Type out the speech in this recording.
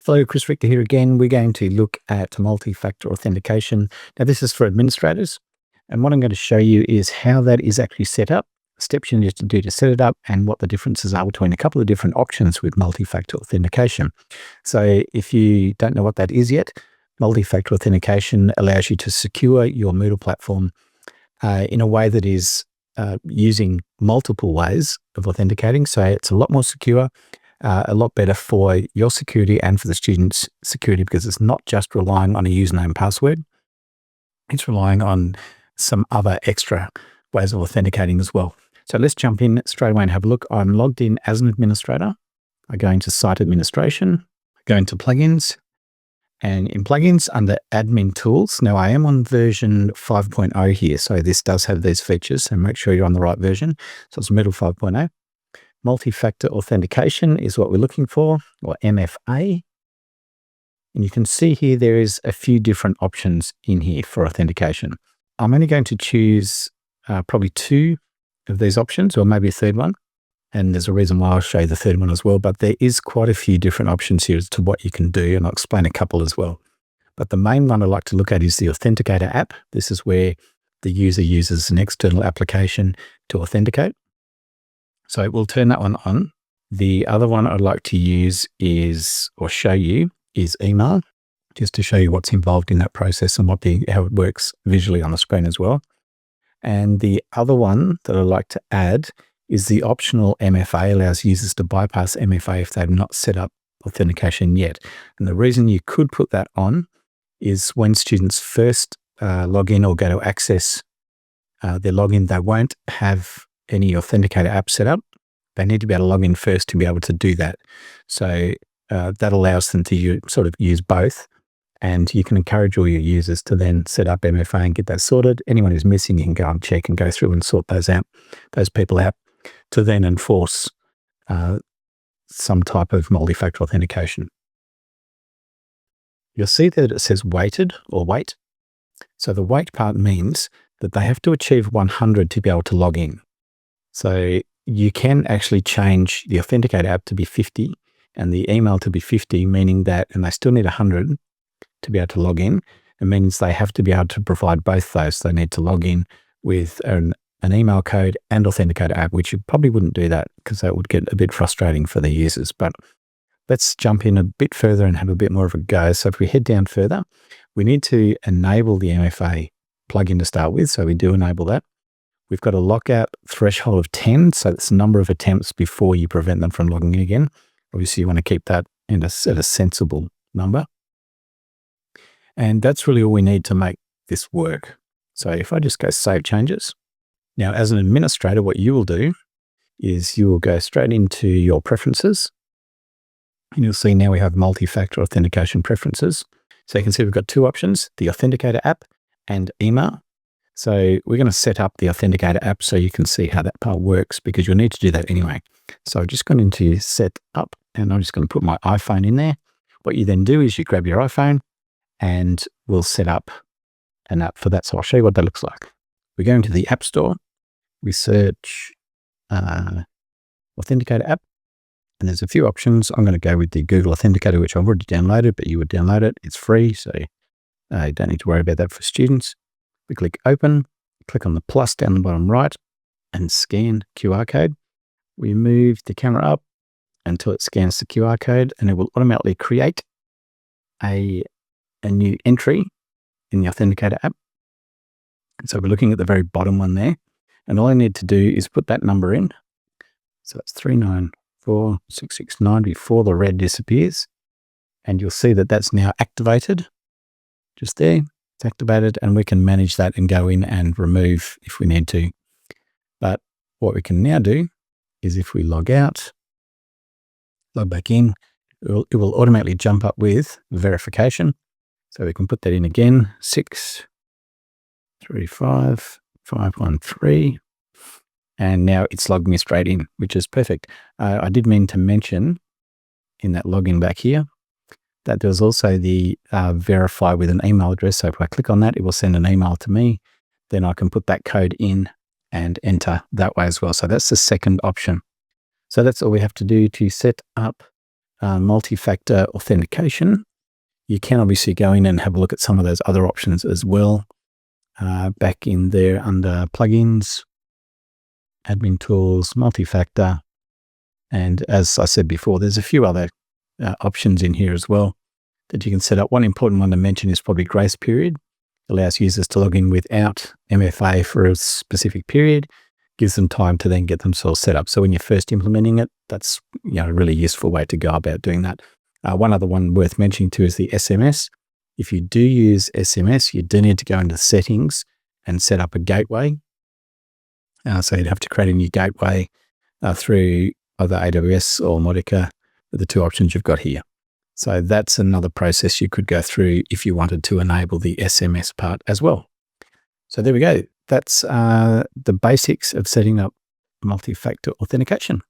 Hello, Chris Victor here again. We're going to look at multi-factor authentication. Now, this is for administrators, and what I'm going to show you is how that is actually set up, steps you need to do to set it up, and what the differences are between a couple of different options with multi-factor authentication. So if you don't know what that is yet, multi-factor authentication allows you to secure your Moodle platform in a way that is using multiple ways of authenticating. So it's a lot more secure, a lot better for your security and for the students' security, because it's not just relying on a username and password. It's relying on some other extra ways of authenticating as well. So let's jump in straight away and have a look. I'm logged in as an administrator. I go into Site Administration, go into Plugins, and in Plugins under Admin Tools. Now I am on version 5.0 here, so this does have these features, so make sure you're on the right version. So it's Moodle 5.0. Multi-Factor Authentication is what we're looking for, or MFA. And you can see here there is a few different options in here for authentication. I'm only going to choose probably two of these options, or maybe a third one. And there's a reason why I'll show you the third one as well. But there is quite a few different options here as to what you can do, and I'll explain a couple as well. But the main one I like to look at is the Authenticator app. This is where the user uses an external application to authenticate. So it will turn that one on. The other one I'd like to use is, or show you, is email, just to show you what's involved in that process and how it works visually on the screen as well. And the other one that I'd like to add is the optional MFA. Allows users to bypass MFA if they've not set up authentication yet. And the reason you could put that on is when students first log in or go to access their login, they won't have any Authenticator app set up. They need to be able to log in first to be able to do that. So that allows them to sort of use both. And you can encourage all your users to then set up MFA and get that sorted. Anyone who's missing, you can go and check and go through and sort those people out, to then enforce some type of multi-factor authentication. You'll see that it says weighted or wait. So the wait part means that they have to achieve 100 to be able to log in. So you can actually change the Authenticator app to be 50 and the email to be 50, meaning that, and they still need 100 to be able to log in. It means they have to be able to provide both those. They need to log in with an email code and Authenticator app, which you probably wouldn't do that because that would get a bit frustrating for the users. But let's jump in a bit further and have a bit more of a go. So if we head down further, we need to enable the MFA plugin to start with. So we do enable that. We've got a lockout threshold of 10. So that's the number of attempts before you prevent them from logging in again. Obviously, you want to keep that at a sensible number. And that's really all we need to make this work. So if I just go Save Changes. Now, as an administrator, what you will do is you will go straight into your preferences. And you'll see now we have multi-factor authentication preferences. So you can see we've got two options, the Authenticator app and email. So we're going to set up the Authenticator app so you can see how that part works, because you'll need to do that anyway. So I've just gone into Set Up, and I'm just going to put my iPhone in there. What you then do is you grab your iPhone and we'll set up an app for that. So I'll show you what that looks like. We go into the App Store, we search Authenticator app, and there's a few options. I'm going to go with the Google Authenticator, which I've already downloaded, but you would download it. It's free, so you don't need to worry about that for students. We click Open, click on the plus down the bottom right, and scan QR code. We move the camera up until it scans the QR code, and it will automatically create a new entry in the Authenticator app. And so we're looking at the very bottom one there. And all I need to do is put that number in. So that's 394669 before the red disappears. And you'll see that that's now activated. Just there, it's activated, and we can manage that and go in and remove if we need to. But what we can now do is if we log out, log back in, it will automatically jump up with verification. So we can put that in again, 635513, and now it's logged me straight in, which is perfect. I did mean to mention in that login back here that there's also the verify with an email address. So if I click on that, it will send an email to me. Then I can put that code in and enter that way as well. So that's the second option. So that's all we have to do to set up multi-factor authentication. You can obviously go in and have a look at some of those other options as well. Back in there under plugins, admin tools, multi-factor. And as I said before, there's a few other options in here as well that you can set up. One important one to mention is probably grace period. It allows users to log in without MFA for a specific period, gives them time to then get themselves set up. So when you're first implementing it, that's a really useful way to go about doing that. One other one worth mentioning too is the SMS. If you do use SMS, you do need to go into settings and set up a gateway. So you'd have to create a new gateway through either AWS or Modica, the two options you've got here. So that's another process you could go through if you wanted to enable the SMS part as well. So there we go. That's the basics of setting up multi-factor authentication.